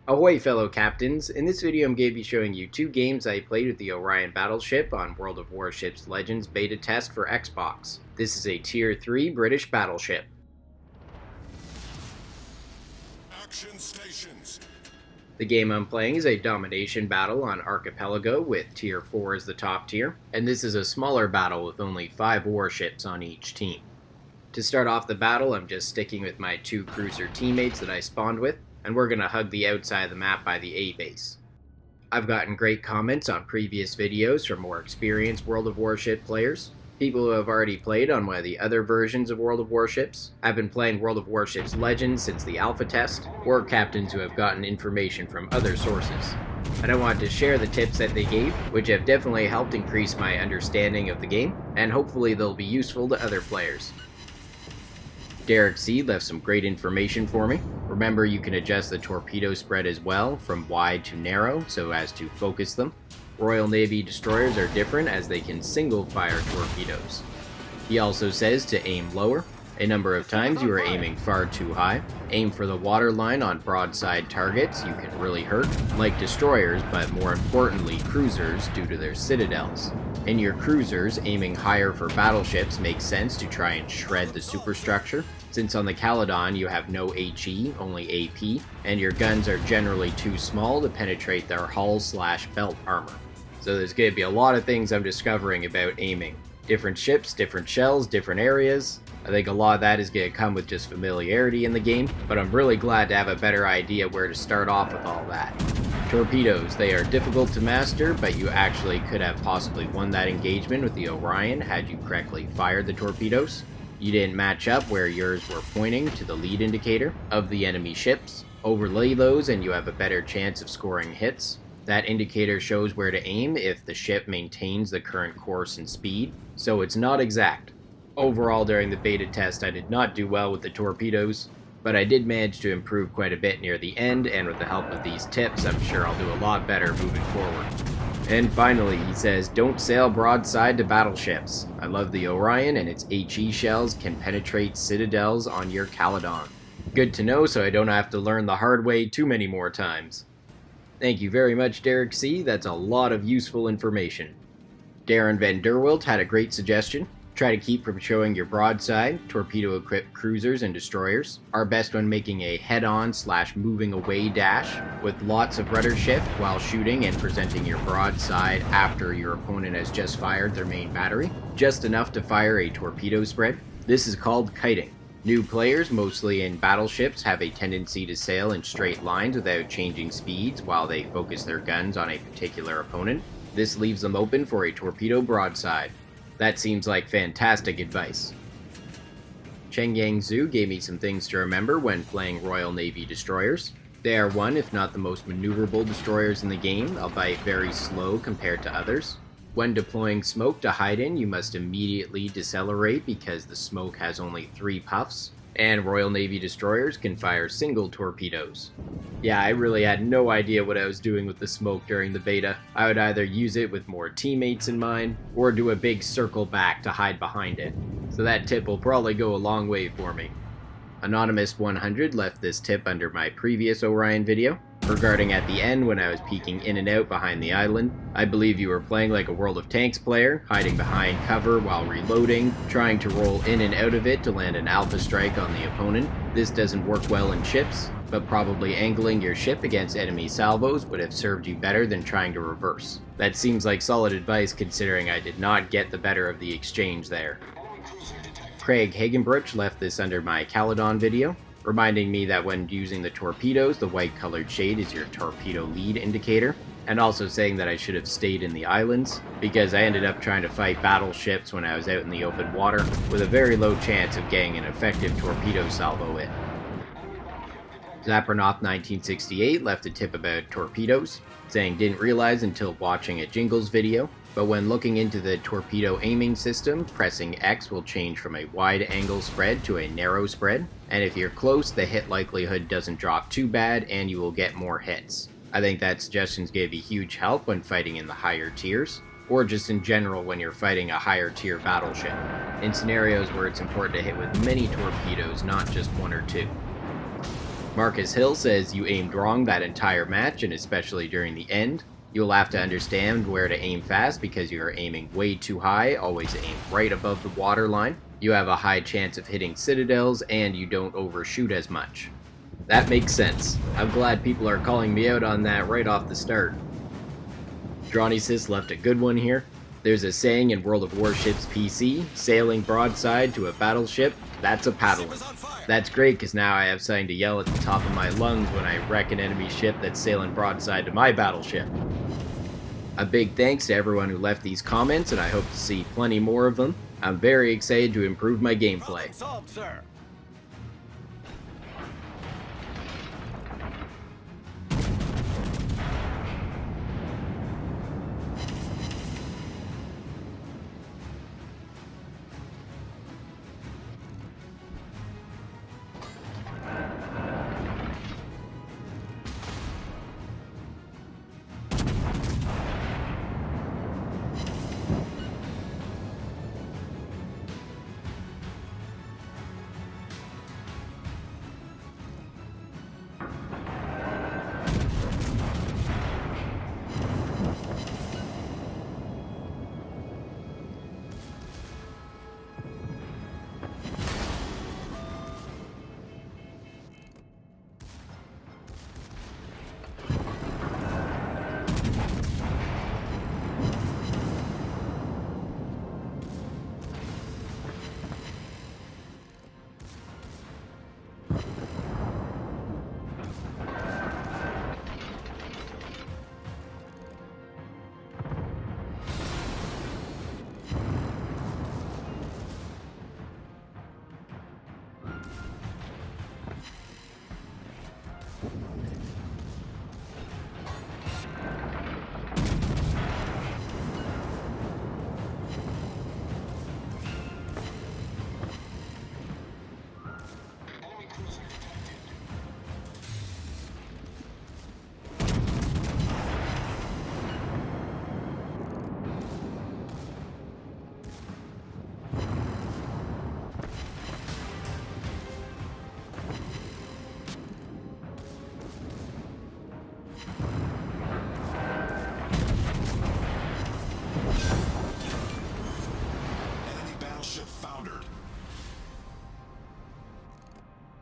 Ahoy fellow captains, in this video I'm going to be showing you two games I played with the Orion Battleship on World of Warships Legends beta test for Xbox. This is a Tier 3 British battleship. Action stations. The game I'm playing is a domination battle on Archipelago with Tier 4 as the top tier, and this is a smaller battle with only 5 warships on each team. To start off the battle, I'm just sticking with my 2 cruiser teammates that I spawned with, and we're going to hug the outside of the map by the A base. I've gotten great comments on previous videos from more experienced World of Warship players, people who have already played on one of the other versions of World of Warships. I've been playing World of Warships Legends since the alpha test, or captains who have gotten information from other sources. And I wanted to share the tips that they gave, which have definitely helped increase my understanding of the game, and hopefully they'll be useful to other players. Derek C left some great information for me. Remember, you can adjust the torpedo spread as well, from wide to narrow, so as to focus them. Royal Navy destroyers are different as they can single fire torpedoes. He also says to aim lower. A number of times you are aiming far too high. Aim for the waterline on broadside targets, you can really hurt, like destroyers, but more importantly cruisers due to their citadels. In your cruisers, aiming higher for battleships makes sense to try and shred the superstructure, since on the Caledon you have no HE, only AP, and your guns are generally too small to penetrate their hull/belt armor. So there's going to be a lot of things I'm discovering about aiming. Different ships, different shells, different areas. I think a lot of that is going to come with just familiarity in the game, but I'm really glad to have a better idea where to start off with all that. Torpedoes, they are difficult to master, but you actually could have possibly won that engagement with the Orion had you correctly fired the torpedoes. You didn't match up where yours were pointing to the lead indicator of the enemy ships. Overlay those and you have a better chance of scoring hits. That indicator shows where to aim if the ship maintains the current course and speed, so it's not exact. Overall, during the beta test, I did not do well with the torpedoes, but I did manage to improve quite a bit near the end, and with the help of these tips, I'm sure I'll do a lot better moving forward. And finally, he says, don't sail broadside to battleships. I love the Orion, and its HE shells can penetrate citadels on your Caledon. Good to know, so I don't have to learn the hard way too many more times. Thank you very much, Derek C. That's a lot of useful information. Darren Van Derwilt had a great suggestion. Try to keep from showing your broadside, torpedo-equipped cruisers and destroyers are best when making a head-on/moving away dash with lots of rudder shift while shooting and presenting your broadside after your opponent has just fired their main battery, just enough to fire a torpedo spread. This is called kiting. New players, mostly in battleships, have a tendency to sail in straight lines without changing speeds while they focus their guns on a particular opponent. This leaves them open for a torpedo broadside. That seems like fantastic advice. Cheng Yang Zhu gave me some things to remember when playing Royal Navy destroyers. They are one, if not the most maneuverable destroyers in the game, albeit very slow compared to others. When deploying smoke to hide in, you must immediately decelerate because the smoke has only 3 puffs, and Royal Navy destroyers can fire single torpedoes. Yeah, I really had no idea what I was doing with the smoke during the beta. I would either use it with more teammates in mind, or do a big circle back to hide behind it. So that tip will probably go a long way for me. Anonymous 100 left this tip under my previous Orion video, regarding at the end when I was peeking in and out behind the island. I believe you were playing like a World of Tanks player, hiding behind cover while reloading, trying to roll in and out of it to land an alpha strike on the opponent. This doesn't work well in ships, but probably angling your ship against enemy salvos would have served you better than trying to reverse. That seems like solid advice considering I did not get the better of the exchange there. Craig Hagenbruch left this under my Caledon video, reminding me that when using the torpedoes, the white colored shade is your torpedo lead indicator, and also saying that I should have stayed in the islands, because I ended up trying to fight battleships when I was out in the open water, with a very low chance of getting an effective torpedo salvo in. Zapronoth 1968 left a tip about torpedoes, saying didn't realize until watching a Jingles video, but when looking into the torpedo aiming system, pressing X will change from a wide angle spread to a narrow spread, and if you're close, the hit likelihood doesn't drop too bad and you will get more hits. I think that suggestion's going to be huge help when fighting in the higher tiers, or just in general when you're fighting a higher tier battleship, in scenarios where it's important to hit with many torpedoes, not just 1 or 2. Marcus Hill says you aimed wrong that entire match, and especially during the end. You'll have to understand where to aim fast because you are aiming way too high, always aim right above the waterline. You have a high chance of hitting citadels, and you don't overshoot as much. That makes sense. I'm glad people are calling me out on that right off the start. Dronysis left a good one here. There's a saying in World of Warships PC, sailing broadside to a battleship, that's a paddling. That's great because now I have something to yell at the top of my lungs when I wreck an enemy ship that's sailing broadside to my battleship. A big thanks to everyone who left these comments, and I hope to see plenty more of them. I'm very excited to improve my gameplay. Solved, sir.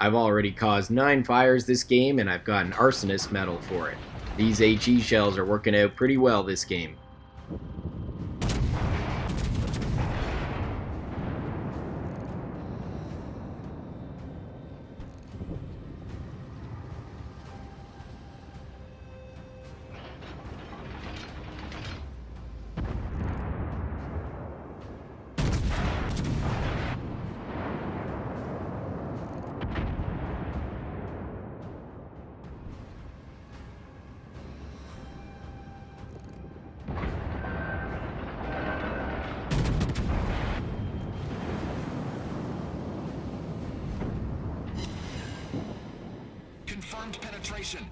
I've already caused 9 fires this game, and I've got an Arsonist medal for it. These HE shells are working out pretty well this game. Confirmed penetration.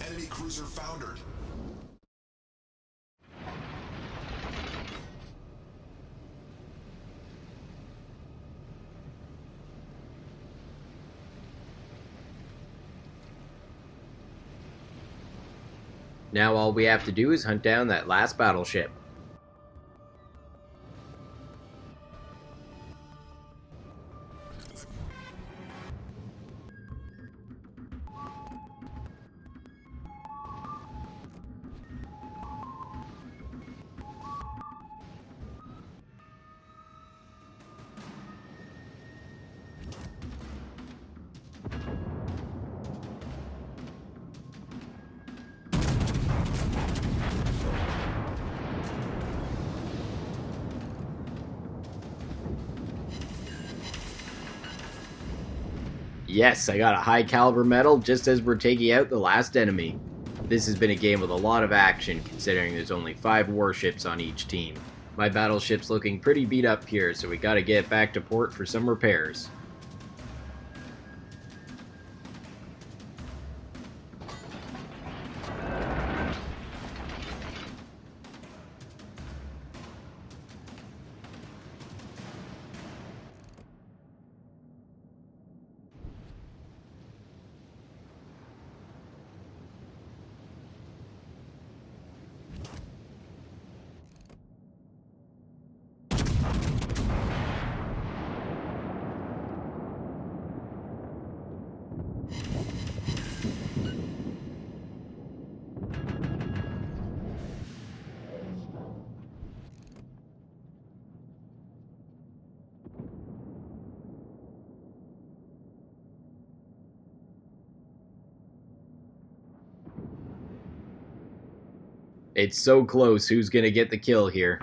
Enemy cruiser foundered. Now all we have to do is hunt down that last battleship. Yes, I got a high caliber medal just as we're taking out the last enemy. This has been a game with a lot of action considering there's only 5 warships on each team. My battleship's looking pretty beat up here, so we gotta get back to port for some repairs. It's so close, who's gonna get the kill here?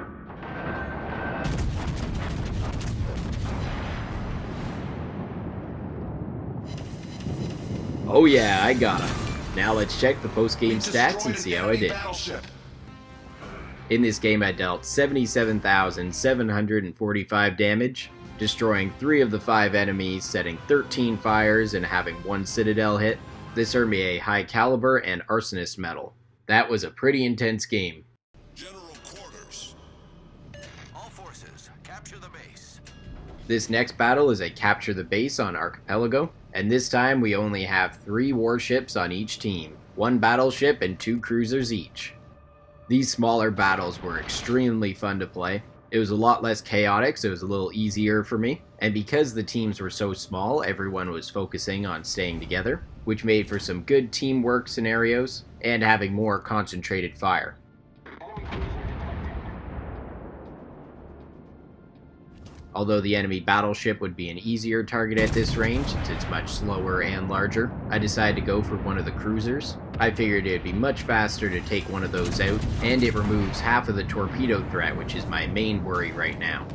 Oh yeah, I got him. Now let's check the post-game stats and see how I did. In this game I dealt 77,745 damage, destroying 3 of the 5 enemies, setting 13 fires, and having 1 citadel hit. This earned me a high caliber and arsonist medal. That was a pretty intense game. General quarters. All forces, capture the base. This next battle is a capture the base on Archipelago, and this time we only have 3 warships on each team, 1 battleship and 2 cruisers each. These smaller battles were extremely fun to play. It was a lot less chaotic, so it was a little easier for me, and because the teams were so small, everyone was focusing on staying together, which made for some good teamwork scenarios and having more concentrated fire. Although the enemy battleship would be an easier target at this range since it's much slower and larger, I decided to go for one of the cruisers. I figured it would be much faster to take one of those out, and it removes half of the torpedo threat, which is my main worry right now.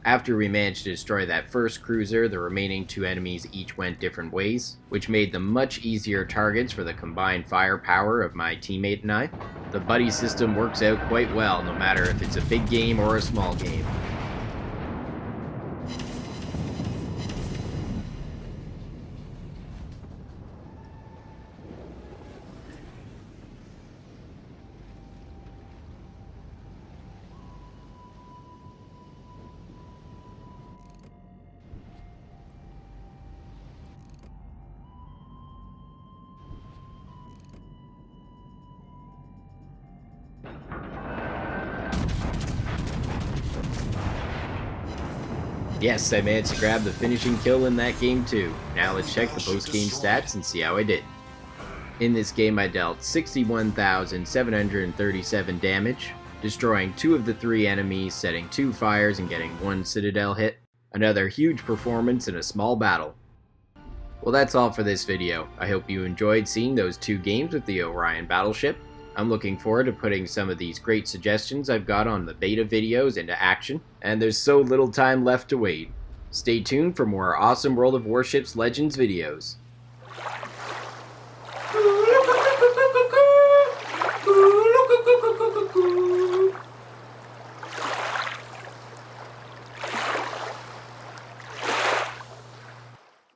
After we managed to destroy that first cruiser, the remaining two enemies each went different ways, which made them much easier targets for the combined firepower of my teammate and I. The buddy system works out quite well, no matter if it's a big game or a small game. Yes, I managed to grab the finishing kill in that game too. Now let's check the post-game stats and see how I did. In this game I dealt 61,737 damage, destroying 2 of the 3 enemies, setting 2 fires and getting 1 citadel hit. Another huge performance in a small battle. Well, that's all for this video. I hope you enjoyed seeing those 2 games with the Orion Battleship. I'm looking forward to putting some of these great suggestions I've got on the beta videos into action, and there's so little time left to wait. Stay tuned for more awesome World of Warships Legends videos.